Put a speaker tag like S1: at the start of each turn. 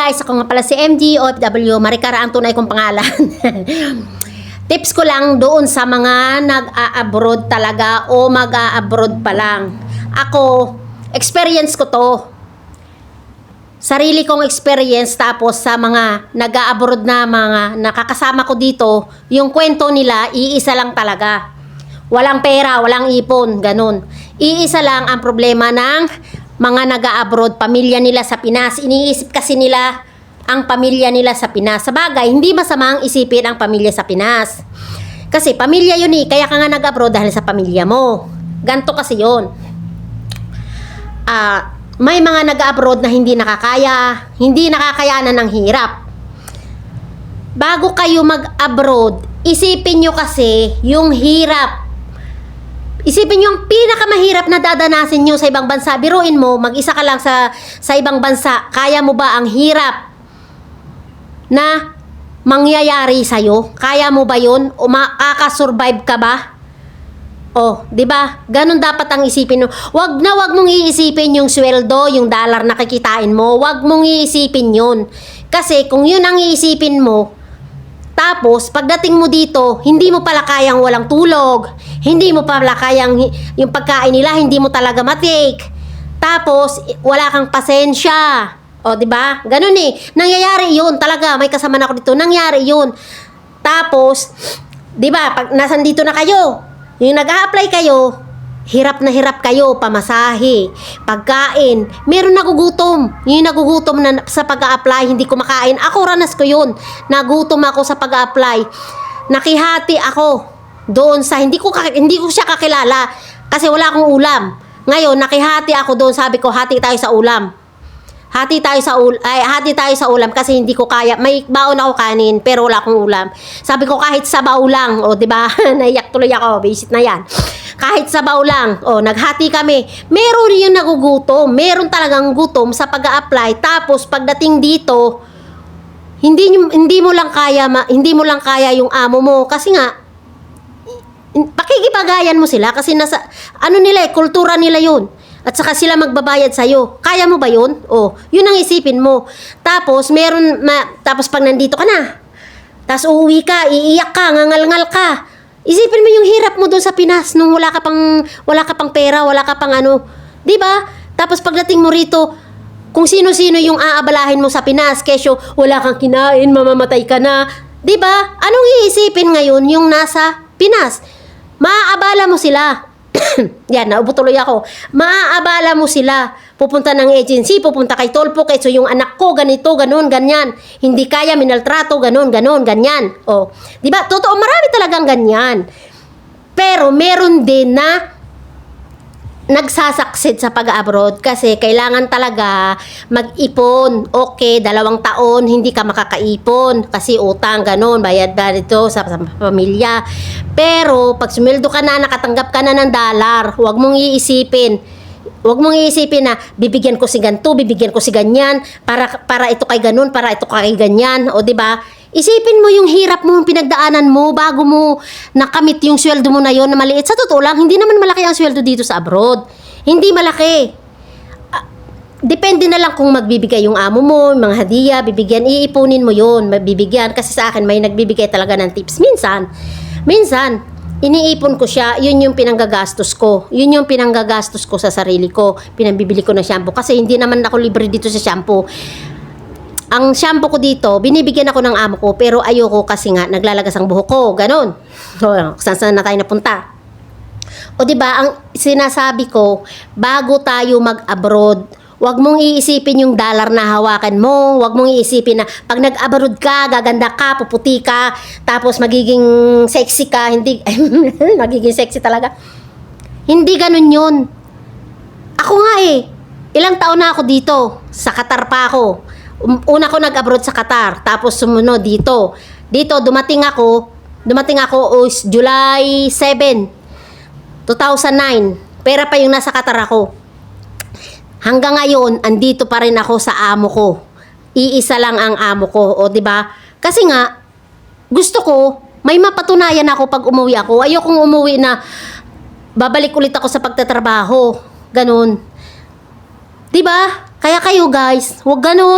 S1: guys, ako nga pala si MG OFW, Maricara ang tunay kong pangalan. Tips ko lang doon sa mga nag-a-abroad talaga o mag-a-abroad pa lang. Ako, experience ko to. Sarili kong experience, tapos sa mga nag-a-abroad na mga nakakasama ko dito, yung kwento nila, iisa lang talaga. Walang pera, walang ipon, ganun. Iisa lang ang problema ng mga nag-a-abroad, pamilya nila sa Pinas. Iniisip kasi nila ang pamilya nila sa Pinas. Sa bagay, hindi masamang isipin ang pamilya sa Pinas. Kasi pamilya yun eh, kaya ka nga nag-abroad dahil sa pamilya mo. Ganto kasi yun. May mga nag-abroad na hindi nakakaya, hindi nakakayanan ng hirap. Bago kayo mag-abroad, isipin nyo kasi yung hirap. Isipin nyo yung pinakamahirap na dadanasin nyo sa ibang bansa. Biruin mo, mag-isa ka lang sa ibang bansa. Kaya mo ba ang hirap na mangyayari sa'yo? Kaya mo ba yun? O makakasurvive ka ba? O, di ba? Ganun dapat ang isipin mo. Wag mong iisipin yung sweldo, yung dollar na kikitain mo. Wag mong iisipin yun. Kasi kung yun ang iisipin mo, tapos, pagdating mo dito, hindi mo pala kayang walang tulog. Hindi mo pala kayang yung pagkain nila, hindi mo talaga matake. Tapos, wala kang pasensya. O, di ba? Ganun eh. Nangyayari yun talaga. May kasama na ako dito. Nangyayari yun. Tapos, di ba, pag nasan dito na kayo, yung nag-a-apply kayo, hirap na hirap kayo, pamasahe, pagkain, meron nagugutom. Yung nagugutom na sa pag-a-apply, hindi ko makain. Ako, ranas ko yun. Nagutom ako sa pag-a-apply. Nakihati ako doon sa, hindi ko siya kakilala kasi wala akong ulam. Ngayon, nakihati ako doon, sabi ko, hati tayo sa ulam. Hati tayo sa ulam kasi hindi ko kaya. May baon ako kanin pero wala akong ulam. Sabi ko kahit sabaw lang, o di ba? Naiyak tuloy ako, visit na 'yan. Kahit sabaw lang, o naghati kami. Meron yung nagugutom, meron talagang gutom sa pag-a-apply. Tapos pagdating dito, hindi mo lang kaya yung amo mo kasi nga pakikipagayan mo sila kasi nasa kultura nila 'yun. At saka sila magbabayad sa'yo. Kaya mo ba yun? O, yun ang isipin mo. Tapos, tapos pag nandito ka na, tapos uuwi ka, iiyak ka, ngangal-ngal ka. Isipin mo yung hirap mo doon sa Pinas nung wala ka pang pera, wala ka pang Diba? Tapos pagdating mo rito, kung sino-sino yung aabalahin mo sa Pinas, kesyo wala kang kinain, mamamatay ka na. Diba? Anong iisipin ngayon yung nasa Pinas? Maaabala mo sila. Yan, naubo tuloy ako. Maaabala mo sila. Pupunta ng agency, pupunta kay Tolpo, so yung anak ko, ganito, ganon, ganyan. Hindi kaya, minaltrato, ganon, ganyan. O, di ba? Totoo, marami talagang ganyan. Pero meron din na nagsasaksid sa pag-abroad kasi kailangan talaga mag-ipon. Okay, 2 taon hindi ka makakaipon kasi utang, ganon, bayad dito sa pamilya. Pero pag sumildo ka na, nakatanggap ka na ng dollar, huwag mong iisipin na bibigyan ko si ganito, bibigyan ko si ganyan para ito kay ganun, para ito kay ganyan, o di ba? Isipin mo yung hirap mo, yung pinagdaanan mo bago mo nakamit yung sweldo mo na yon na maliit. Sa totoo lang, hindi naman malaki ang sweldo dito sa abroad. Hindi malaki. Depende na lang kung magbibigay yung amo mo, yung mga hadiah, bibigyan, iipunin mo yon, mabibigyan. Kasi sa akin, may nagbibigay talaga ng tips. Minsan, iniipon ko siya, yun yung pinanggagastos ko. Yun yung pinanggagastos ko sa sarili ko. Pinambibili ko ng shampoo. Kasi hindi naman ako libre dito sa shampoo. Ang shampoo ko dito, binibigyan ako ng amo ko, pero ayoko kasi nga naglalagas ang buhok ko, ganon. So, saan na tayo napunta? O diba, ang sinasabi ko, bago tayo mag-abroad, wag mong iisipin yung dollar na hawakan mo, wag mong iisipin na pag nag-abroad ka, gaganda ka, puputi ka, tapos magiging sexy ka, hindi, magiging sexy talaga. Hindi ganon yun. Ako nga ilang taon na ako dito, sa Qatar pa ako. Una ko nag-abroad sa Qatar, tapos sumunod dito. Dumating ako July 7, 2009. Pera pa yung nasa Qatar ako. Hanggang ngayon, andito pa rin ako sa amo ko. Iisa lang ang amo ko, o di ba? Kasi nga, gusto ko, may mapatunayan ako pag umuwi ako. Ayokong umuwi na babalik ulit ako sa pagtatrabaho. Ganun. Di ba? Kaya kayo guys, huwag ganun.